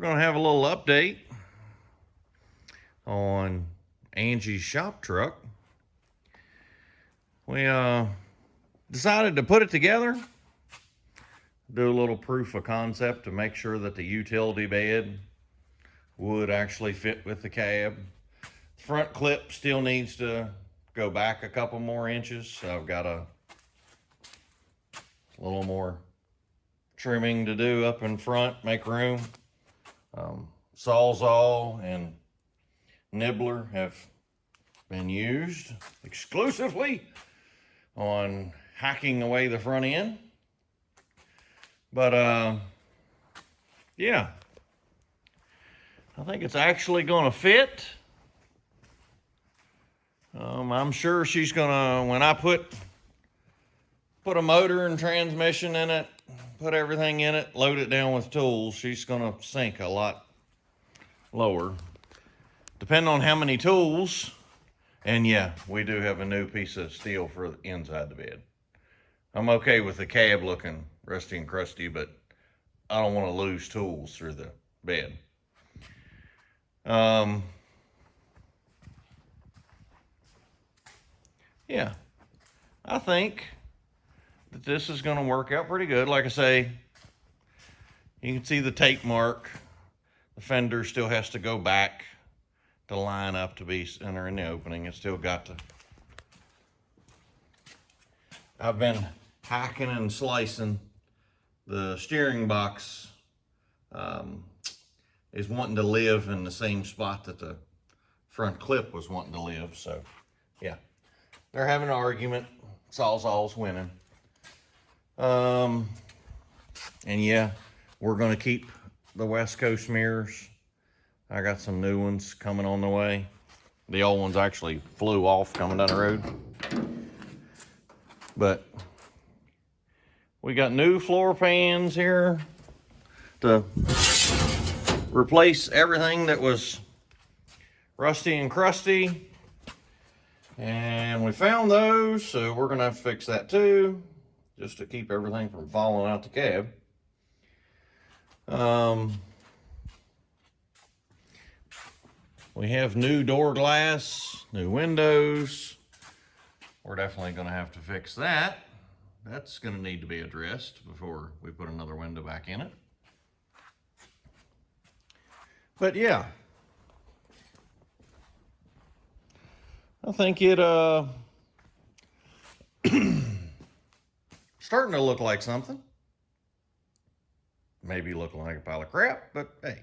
going to have a little update on Angie's shop truck. We decided to put it together, do a little proof of concept to make sure that the utility bed would actually fit with the cab. The front clip still needs to go back a couple more inches, so I've got a little more trimming to do up in front, make room. Sawzall and nibbler have been used exclusively on hacking away the front end. But yeah, I think it's actually gonna fit. I'm sure she's gonna, when I put a motor and transmission in it, put everything in it, load it down with tools, she's gonna sink a lot lower. Depending on how many tools, and yeah, we do have a new piece of steel for the inside the bed. I'm okay with the cab looking rusty and crusty, but I don't want to lose tools through the bed. Yeah, I think that this is going to work out pretty good. Like I say, you can see the tape mark. The fender still has to go back to line up to be center in the opening. It's still got to. I've been hacking and slicing. The steering box is wanting to live in the same spot that the front clip was wanting to live. So yeah, they're having an argument. Sawzall's winning. And yeah, we're going to keep the West Coast mirrors. I got some new ones coming on the way. The old ones actually flew off coming down the road. But we got new floor pans here to replace everything that was rusty and crusty. And we found those, so we're gonna have to fix that too, just to keep everything from falling out the cab. We have new door glass, new windows. We're definitely gonna have to fix that. That's gonna need to be addressed before we put another window back in it. But yeah, I think it starting to look like something. Maybe looking like a pile of crap, but hey,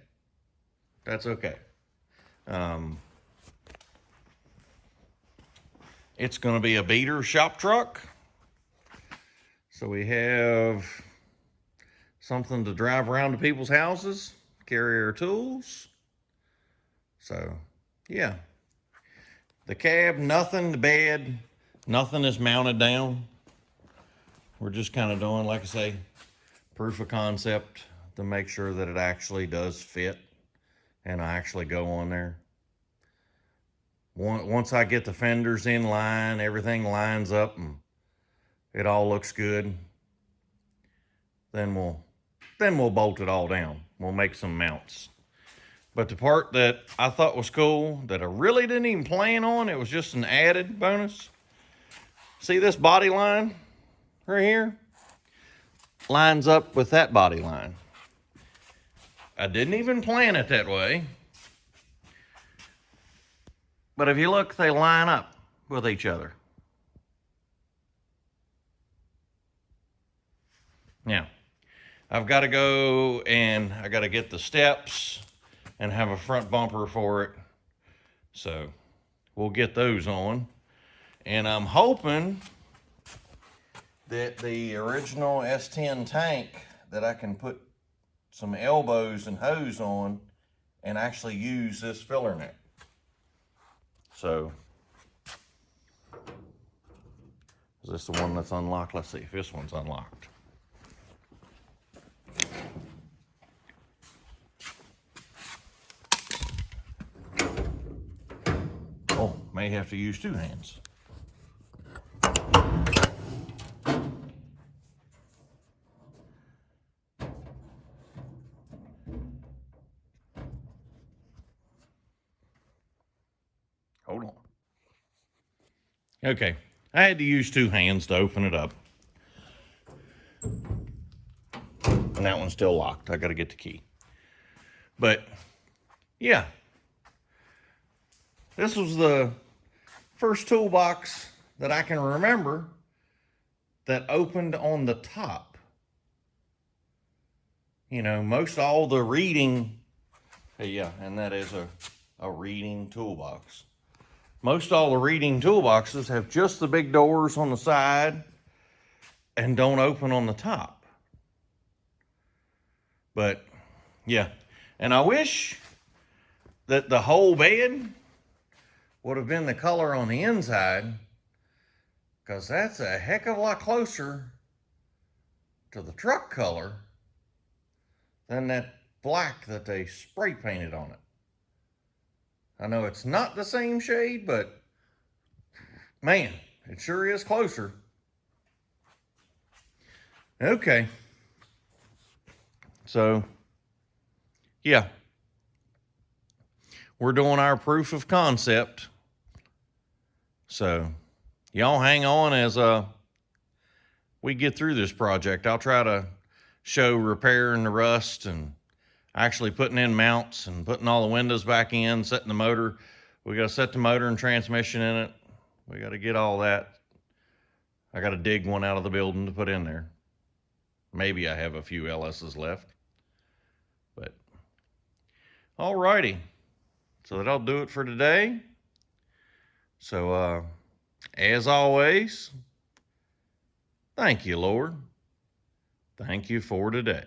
that's okay. It's going to be a beater shop truck. So we have something to drive around to people's houses, carry our tools. So yeah, the cab, nothing, the bed, nothing is mounted down. We're just kind of doing, like I say, proof of concept to make sure that it actually does fit and I actually go on there. Once I get the fenders in line, everything lines up and it all looks good, then we'll bolt it all down. We'll make some mounts. But the part that I thought was cool, that I really didn't even plan on, it was just an added bonus. See this body line right here? Lines up with that body line. I didn't even plan it that way. But if you look, they line up with each other. Now, I've got to go and I got to get the steps and have a front bumper for it. So we'll get those on. And I'm hoping that the original S10 tank that I can put some elbows and hose on and actually use this filler neck. So, is this the one that's unlocked? Let's see if this one's unlocked. Oh, may have to use two hands. Hold on. Okay, I had to use 2 hands to open it up. And that one's still locked. I got to get the key. But, yeah. This was the first toolbox that I can remember that opened on the top. You know, most all the reading, yeah, and that is a reading toolbox. Most all the reading toolboxes have just the big doors on the side and don't open on the top. But, yeah, and I wish that the whole bed would have been the color on the inside, because that's a heck of a lot closer to the truck color than that black that they spray painted on it. I know it's not the same shade, but man, it sure is closer. Okay. So, yeah. We're doing our proof of concept. So, y'all hang on as we get through this project. I'll try to show repairing the rust and actually putting in mounts and putting all the windows back in, setting the motor. We got to set the motor and transmission in it. We got to get all that. I got to dig one out of the building to put in there. Maybe I have a few LSs left. But, alrighty. So that'll do it for today. So, as always, thank you, Lord. Thank you for today.